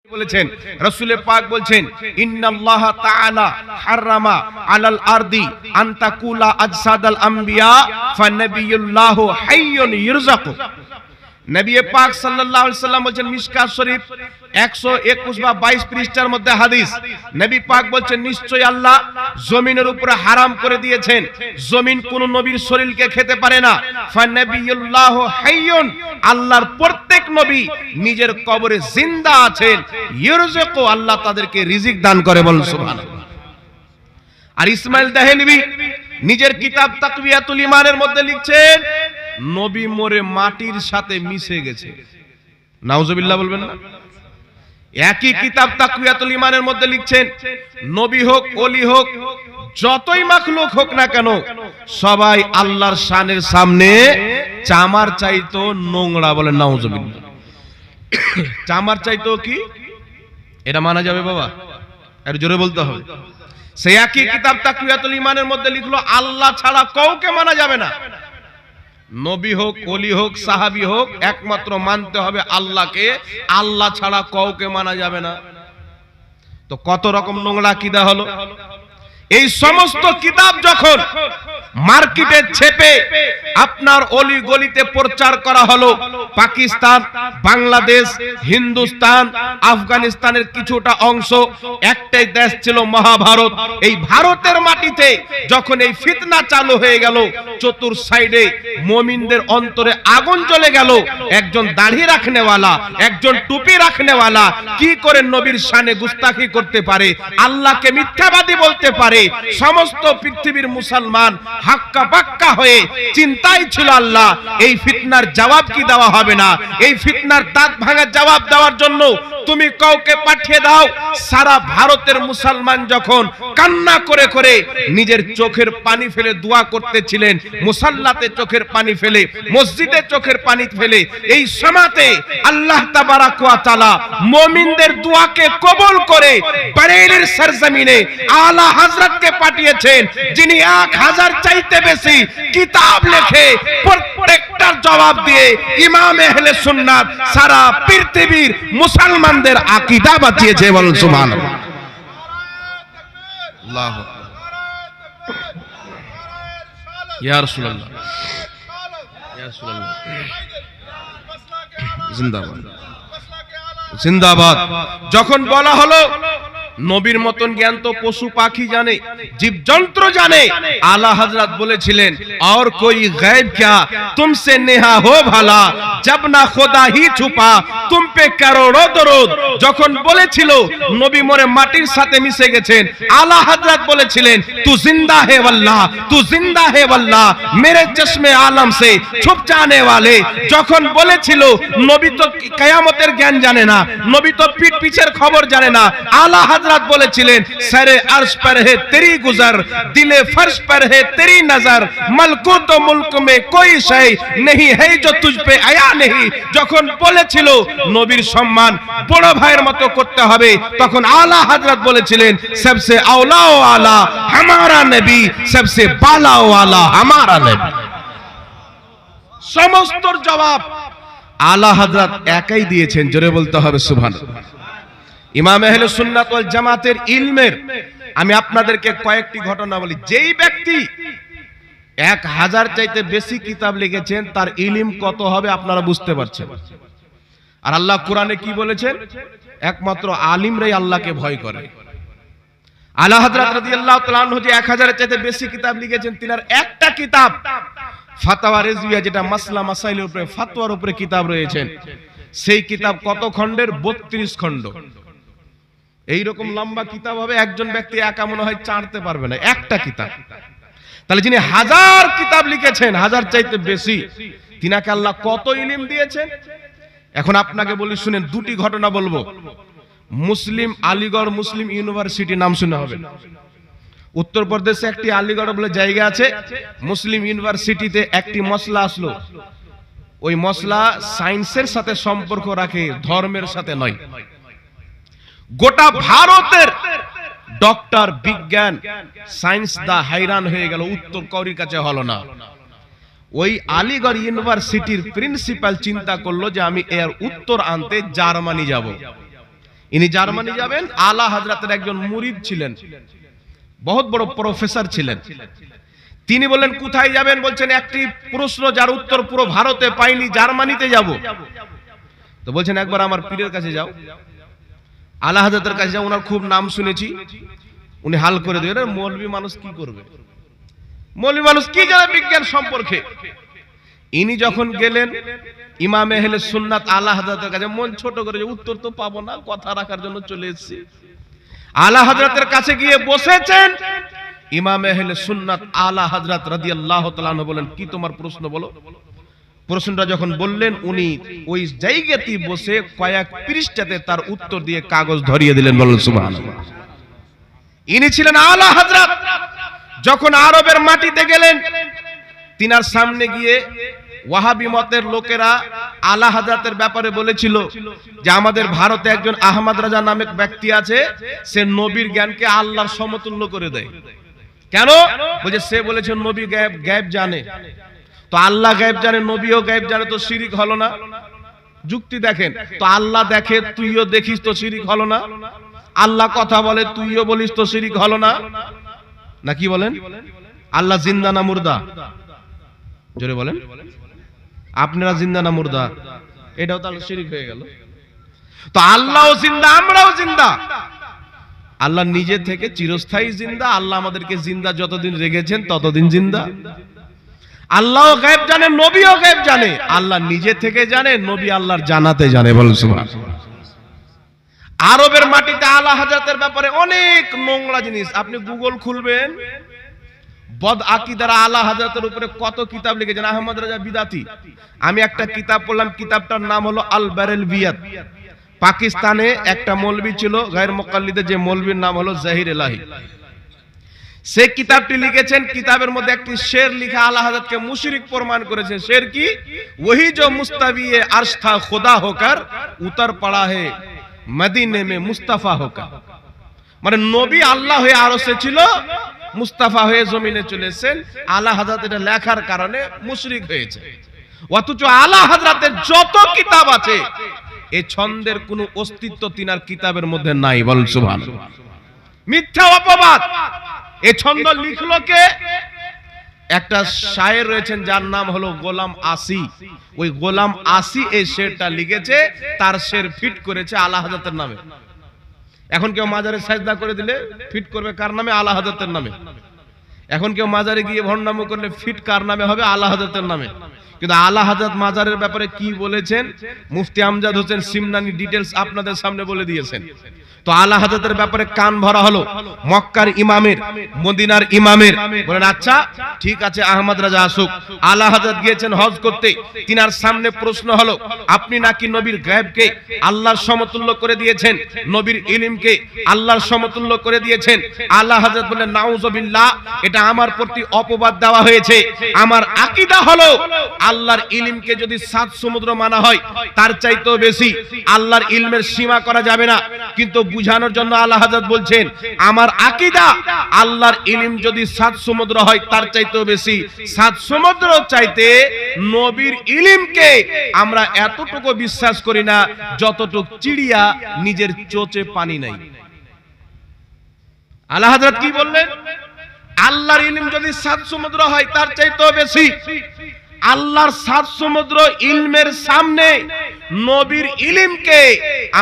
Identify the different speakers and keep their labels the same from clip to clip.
Speaker 1: বলেছেন, রাসূল পাক বলছেন, ইন্নাল্লাহ তাআলা হারামা আলাল আরদি আন তাকুলা আজসাদাল আম্বিয়া ফানাবিয়ুল্লাহু হাইয়ুন ইরযাকু। নবী পাক সাল্লাল্লাহু আলাইহি সাল্লাম বলেন, মিশকাত শরীফ 121 বা 22 পৃষ্ঠার মধ্যে হাদিস, নবী পাক বলেন, নিশ্চয়ই আল্লাহ জমিনের উপরে হারাম করে দিয়েছেন, জমিন কোন নবীর শরীরকে খেতে পারে না। ফানাবিয়ুল্লাহু হাইয়ুন, আল্লাহর প্রত্যেক নবী নিজের কবরে জিন্দা আছেন, ইরযাকু, আল্লাহ তাদেরকে রিজিক দান করে, বলেন সুবহানাল্লাহ। আর ইসমাইল দাহলভী নিজের কিতাব তাকওয়াতুল ঈমানের মধ্যে লিখছেন, নবী মরে মাটির সাথে মিশে গেছে। নাউজুবিল্লাহ বলবেন না? একই কিতাব তাকওয়াতুল ঈমানের মধ্যে লিখছেন, নবী হোক, ওলি হোক, যতই মাখলুক হোক না কেন, সবাই আল্লাহর শানের সামনে চামার চাইতো নোংরা, বলেন নাউজুবিল্লাহ। চামার চাইতো কি, এটা মানা যাবে বাবা? আর জোরে বলতে হবে। সেই একই কিতাব তাকওয়াতুল ঈমানের মধ্যে লিখলো, আল্লাহ ছাড়া কাউকে মানা যাবে না। নবী হোক, ওলি হোক, সাহাবী হোক, একমাত্র মানতে হবে আল্লাহকে, আল্লাহ ছাড়া কাউকে মানা যাবে না। তো কত রকম নোংরা আকীদা হলো। এই সমস্ত কিতাব যখন মার্কেটে ছেপে আপনার অলি গলিতে প্রচার করা হলো, পাকিস্তান, বাংলাদেশ, হিন্দুস্তান, আফগানিস্তানের কিছুটা অংশ, একটাই দেশ ছিল মহাভারত। এই ভারতের মাটিতে যখন এই ফিতনা চালু হয়ে গেল, চতুর সাইডে মুমিনদের অন্তরে আগুন জ্বলে গেল। একজন দাড়ি রাখনেওয়ালা, একজন টুপি রাখনেওয়ালা কি করে নবীর শানে গুস্তাখি করতে পারে, আল্লাহকে মিথ্যাবাদী বলতে পারে? সমস্ত পৃথিবীর মুসলমান হাক্কা পাক্কা হয়ে চিন্তাই ছিল, আল্লাহ এই ফিতনার জবাব কি দেওয়া হবে না? এই ফিতনার দাঁত ভাঙার জবাব দেওয়ার জন্য তুমি কাউকে পাঠিয়ে দাও। সারা ভারতের মুসলমান যখন কান্না করে করে নিজের চোখের পানি ফেলে দোয়া করতেছিলেন, মুসাল্লাতে চোখের পানি ফেলে, মসজিদে চোখের পানি ফেলে, এই সময়তে আল্লাহ তাবারাক ওয়া তাআলা মুমিনদের দোয়াকে কবুল করে বারেলির সরজমিনে আলা হযরতকে পাঠিয়েছেন, যিনি 1000 চাইতে বেশি কিতাব লিখে প্রত্যেকটার জবাব দিয়ে ইমাম আহলে সুন্নাত সারা পৃথিবীর মুসলমানদের আকীদা বাঁচিয়েছে, বলেন সুবহানাল্লাহ। আল্লাহু ইয়া রাসূলুল্লাহ, ইয়া রাসূলুল্লাহ, জিন্দাবাদ, জিন্দাবাদ। যখন বলা হলো নবীর মতন জ্ঞান তো পশু পাখি জানে, জীবজন্তু জানে, আলা হযরত বলেছিলেন, और कोई गैब क्या तुमसे नेहा हो भला जब ना खुदा ही छुपा तुम पे करोड़ों दरूद। যখন বলেছিল নবী মরে মাটির সাথে মিশে গেছেন, আলা হযরত বলেছিলেন, तू जिंदा है वल्लाह, तू जिंदा है वल्लाह मेरे चश्मे आलम से छुप जाने वाले। যখন বলেছিল নবী তো কিয়ামতের জ্ঞান জানে না, নবী তো পিঠ পিছের খবর জানে না, আলা हजरत बोलेছিলেন, सरे अर्श पर है तेरी गुजर, दिले फर्श पर है तेरी नजर, मलकुत मुल्क में कोई शय नहीं है जो तुझ पे आया नहीं। যখন বলেছিল নবীর সম্মান বড় ভাইয়ের মতো করতে হবে, তখন আলা হযরত বলেছিলেন, सबसे औला वाला हमारा नबी, सबसे बाला वाला हमारा नबी। সমস্ত জবাব আলা হযরত একাই দিয়েছেন, জোরে বলতে হবে সুবহানাল্লাহ। ইমাম আহলে সুন্নাত ওয়াল জামাতের ইলমের আমি আপনাদেরকে কয়েকটি ঘটনা বলি। যেই ব্যক্তি 1000 চাইতে বেশি কিতাব লিখেছেন, তার ইলম কত হবে আপনারা বুঝতে পারছেন। আর আল্লাহ কোরআনে কি বলেছেন? একমাত্র আলিমরাই আল্লাহকে ভয় করে। আলা হযরত রাদিয়াল্লাহু তাআলা আনহু যে 1000 চাইতে বেশি কিতাব লিখেছেন, তিনার একটা কিতাব ফাতাওয়া রিজভিয়া, যেটা মাসলা মাসাইলের উপরে ফতোয়ার উপরে কিতাব রয়েছেন, সেই কিতাব কত খণ্ডের? 32 খণ্ড। এইরকম লম্বা কিতাব হবে, একজন ব্যক্তি একা মনে হয় চাঁড়তে পারবে না একটা কিতাব। তাহলে যিনি 1000 কিতাব লিখেছেন, 1000 চাইতে বেশি, তিনাকে আল্লাহ কত ইলম দিয়েছেন। এখন আপনাকে বলি শুনেন, দুটি ঘটনা বলবো। মুসলিম আলীগড় মুসলিম ইউনিভার্সিটি নাম শুনে হবে, উত্তরপ্রদেশে একটি আলীগড় বলে জায়গা আছে। মুসলিম ইউনিভার্সিটিতে একটি মশলা আসলো, ওই মশলা সায়েন্সের সাথে সম্পর্ক রাখে, ধর্মের সাথে নয়। গোটা ভারতের ডক্টর, বিজ্ঞান, সায়েন্স দা হাইরান হয়ে গেল, উত্তর কৌরির কাছে হলো না। ওই আলীগড় ইউনিভার্সিটির প্রিন্সিপাল চিন্তা করলো যে আমি এর উত্তর আনতে জার্মানি যাব। ইনি জার্মানি যাবেন, আলা হযরতের একজন মুরিদ ছিলেন, বহুত বড় প্রফেসর ছিলেন। তিনি বললেন কোথায় যাবেন? বলছেন একটি প্রশ্ন যার উত্তর পুরো ভারতে পাইনি, জার্মানিতে যাব। তো বলছেন একবার আমার পীরের কাছে যাও, আলা হযরতের কাছে যাও, ওনার খুব নাম শুনেছি, উনি হাল করে দেবেন। মৌলভী মানুষ কি করবে, মৌলভী মানুষ কি জানে বিজ্ঞান সম্পর্কে। ইনি যখন গেলেন ইমামে আহলে সুন্নাত আলা হযরতের কাছে, মন ছোট করে যে উত্তর তো পাবো না, কথা রাখার জন্য চলে এসেছি। আলা হযরতের কাছে গিয়ে বসেছেন। ইমামে আহলে সুন্নাত আলা হযরত রাদিয়াল্লাহু তাআলা আনহু বলেন কি তোমার প্রশ্ন বলো। প্রশ্নটা যখন বললেন, উনি ওই জায়গাতেই বসে কয়েক পৃষ্ঠাতে তার উত্তর দিয়ে কাগজ ধরিয়ে দিলেন। বলেন সুবহানাল্লাহ। ইনি ছিলেন আলা হযরত। যখন আরবের মাটিতে গেলেন, তিনার সামনে গিয়ে ওয়াহাবি মতের লোকেরা আলা হযরতের ব্যাপারে বলেছিল যে আমাদের ভারতে একজন আহমদ রাজা নামক ব্যক্তি আছে, সে নবীর জ্ঞানকে আল্লাহর সমতুল্য করে দেয়। কেন? বলে সে বলেছে নবী গায়েব জানে, তো আল্লাহ গায়েব জানে, নবীও গায়েব জানে, তো শিরিক হলো না? যুক্তি দেখেন তো, আল্লাহ দেখে তুইও দেখিস তো শিরিক হলো না? আল্লাহ কথা বলে তুইও বলিস তো শিরিক হলো না? না কি বলেন? আল্লাহ জিন্দা না মুর্দা? জোরে বলেন। আপনারা জিন্দা না মুর্দা? এটাও তাহলে শিরিক হয়ে গেল। তো আল্লাহও জিন্দা, আমরাও জিন্দা। আল্লাহ নিজে থেকে চিরস্থায়ী জিন্দা। আল্লাহ আমাদেরকে জিন্দা যতদিন রেখেছেন ততদিন জিন্দা। আল্লাহও গায়েব জানে, নবীও গায়েব জানে। আল্লাহ নিজে থেকে জানে, নবী আল্লাহর জানাতে জানে। বলেন সুবহানাল্লাহ। আরবের মাটিতে আলা হযরতের ব্যাপারে অনেক নোংরা জিনিস, আপনি গুগল খুলবেন, বদ আকীদার আলা হযরতের উপরে কত কিতাব লিখেছেন। আহমদ রাজা বিদাতি, আমি একটা কিতাব পড়লাম, কিতাবটার নাম হলো আল বারেলভিয়াত। পাকিস্তানে একটা মৌলবি ছিল গায়র মুকাল্লিদে, যে মৌলবির নাম হলো জাহির এলাহি। সে কিতাবটি লিখেছেন, কিতাবের মধ্যে একটি শের লিখা আলা হযরতকে মুশরিক প্রমাণ করেছে। শের কি? ওহি जो मुस्तवी अर्श था खुदा होकर उतर पड़ा है মদিনে মে মুস্তাফা হোকার। মানে নবী আল্লাহ হয়ে আরশে ছিল, মুস্তাফা হয়ে জমিনে চলে এসেছেন। আলা হযরত এটা লেখার কারণে মুশরিক হয়েছে। অথচ আলা হযরতের যত কিতাব আছে, এই ছন্দের কোনো অস্তিত্ব তিনার কিতাবের মধ্যে নাই। বল সুবহানাল্লাহ। মিথ্যা অপবাদ। এই ছন্দ লিখলো কে? একটা শায়ের রয়েছেন যার নাম হলো গোলাম আসি। ওই গোলাম আসি এই শেরটা লিখেছে, তার শের ফিট করেছে আলা হযরতের নামে। এখন কেউ মাজারে সাজদা করে দিলে ফিট করবে কার নামে? আলা হযরতের নামে। এখন কেউ মাজারে গিয়ে ভণ্ডামি করলে ফিট কার নামে হবে? আলা হযরতের নামে। কিন্তু আলা হযরত মাজারের ব্যাপারে কি বলেছেন মুফতি আমজাদ হোসেন সিমনানি ডিটেইলস আপনাদের সামনে বলে দিয়েছেন। তো আলা হযরতের ব্যাপারে কান ভরা হলো মক্কার ইমামের, মদিনার ইমামের। বলেন আচ্ছা ঠিক আছে, আহমদ রাজা আসুক। আলা হযরত গিয়েছেন হজ করতে, তিনার সামনে প্রশ্ন হলো আপনি নাকি নবীর গায়েবকে আল্লাহর সমতুল্য করে দিয়েছেন, নবীর ইলমকে আল্লাহর সমতুল্য করে দিয়েছেন। আলা হযরত বলেন নাউযুবিল্লাহ, এটা আমার প্রতি অপবাদ দেওয়া হয়েছে। আমার আকীদা হলো আল্লাহর ইলমকে যদি 7 সমুদ্র মানা হয় তার চাইতেও বেশি আল্লাহর ইলমের সীমা করা যাবে না। কিন্তু বুঝানোর জন্য আলা হযরত বলছেন আমার আকীদা আল্লাহর ইলম যদি 7 সমুদ্র হয় তার চাইতেও বেশি, 7 সমুদ্র চাইতে নবীর ইলমকে আমরা এতটুকু বিশ্বাস করি না যতটুকু চিড়িয়া নিজের চোচে পানি নাই। আলা হযরত কি বললেন? আল্লাহর ইলম যদি 7 সমুদ্র হয় তার চাইতেও বেশি। আল্লাহর 7 সমুদ্র ইলমের সামনে নবীর ইলমকে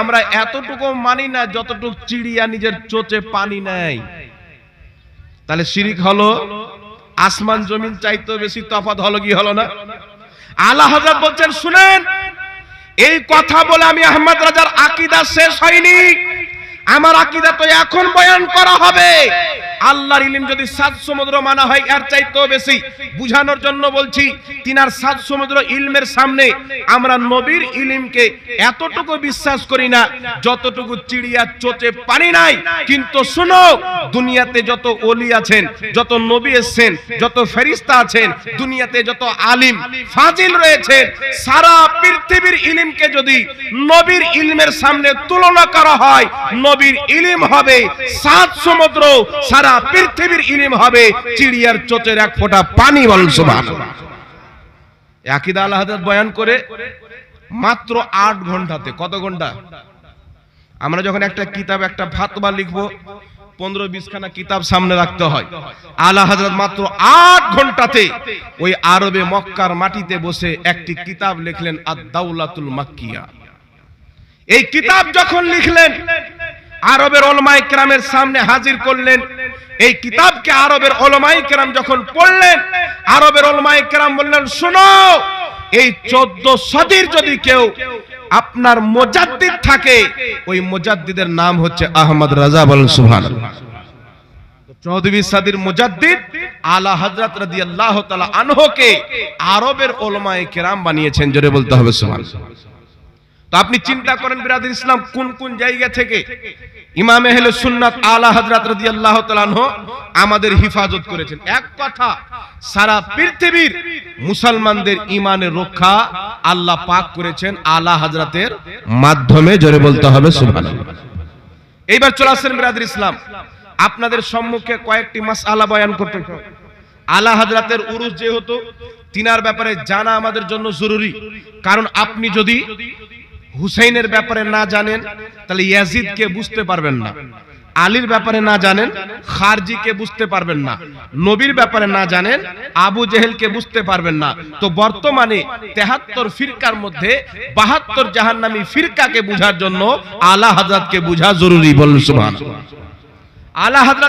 Speaker 1: আমরা এতটুকু মানি না যতটুকু চিড়িয়া নিজের চোচে পানি নেয়। তাহলে শিরিক হলো আসমান জমিন চাইতেও বেশি তফাৎ হলো কি হলো না? আলা হযরত বলছেন শুনেন, এই কথা বলে আমি আহমদ রাজার আকীদা শেষ হয়নি। আমার আকীদা তো এখন বয়ান করা হবে। আল্লাহর ইলম যদি 7 সমুদ্র মানা হয় এর চাইতেও বেশি, বুঝানোর জন্য বলছি তিনার 7 সমুদ্র ইলমের সামনে আমরা নবীর ইলমকে এতটুকু বিশ্বাস করি না যতটুকু চিড়িয়া চোচে পানি নাই। কিন্তু শুনো, দুনিয়াতে যত ওলি আছেন, যত নবী এসেছেন, যত ফেরেশতা আছেন, দুনিয়াতে যত আলিম ফাজিল রয়েছে, সারা পৃথিবীর ইলমকে যদি নবীর ইলমের সামনে তুলনা করা হয়, নবীর ইলম হবে 7 সমুদ্র, সারা পৃথিবীর ইলম হবে চিড়িয়ার চোচের এক ফোঁটা পানি। বলেন সুবহানাল্লাহ। আকীদা আলা হযরত বয়ান করে মাত্র 8 ঘন্টাতে, কত ঘন্টা? আমরা যখন একটা কিতাব, একটা ফাতওয়া লিখবো, 15-20 খানা কিতাব সামনে রাখতে হয়। আলা হযরত মাত্র 8 ঘন্টাতে ওই আরবে মক্কার মাটিতে বসে একটি কিতাব লিখলেন, আদ-দাওলাতুল মাক্কিয়া। এই কিতাব যখন লিখলেন, আরবের উলামায়ে কেরামের সামনে হাজির করলেন। এই কিতাবকে আরবের উলামায়ে কেরাম যখন পড়লেন, আরবের উলামায়ে কেরাম বললেন, শোনো, এই 14 সদীর যদি কেউ আপনার মুজাদ্দিদ থাকে, ওই মুজাদ্দিদের নাম হচ্ছে আহমদ রাজা। বলেন সুবহানাল্লাহ। 14 সদীর মুজাদ্দিদ আলা হযরত রাদিয়াল্লাহু তাআলা আনহুকে আরবের উলামায়ে কেরাম বানিয়েছেন। জোরে বলতে হবে সুবহানাল্লাহ। তো আপনি চিন্তা করেন বিরাদর ইসলাম, কোন কোন জায়গা থেকে ইমাম আহলে সুন্নাত আলা হযরত রাদিয়াল্লাহু তাআলা আনহু আমাদের হিফাজত করেছেন। এক কথা, সারা পৃথিবীর মুসলমানদের ঈমানের রক্ষা আল্লাহ পাক করেছেন আলা হযরতের মাধ্যমে। জোরে বলতে হবে সুবহানাল্লাহ। এইবার চলে আসেন বিরাদর ইসলাম, আপনাদের সম্মুখে কয়েকটি মাসআলা বয়ান করতে চাই। আলা হযরতের উরুস যেহেতু, তিনার ব্যাপারে জানা আমাদের জন্য জরুরি। কারণ আপনি যদি হুসাইনের ব্যাপারে না জানেন, তাহলে ইয়াজিদকে বুঝতে পারবেন না। আলীর ব্যাপারে না জানেন, খারজিকে বুঝতে পারবেন না। নবীর ব্যাপারে না জানেন, আবু জেহেলকে বুঝতে পারবেন না। তো বর্তমানে 73 ফিরকার মধ্যে 72 জাহান্নামী ফিরকাকে বোঝার জন্য আলা হযরতকে বোঝা জরুরি। বলুন সুবহানাল্লাহ। আলা হযরত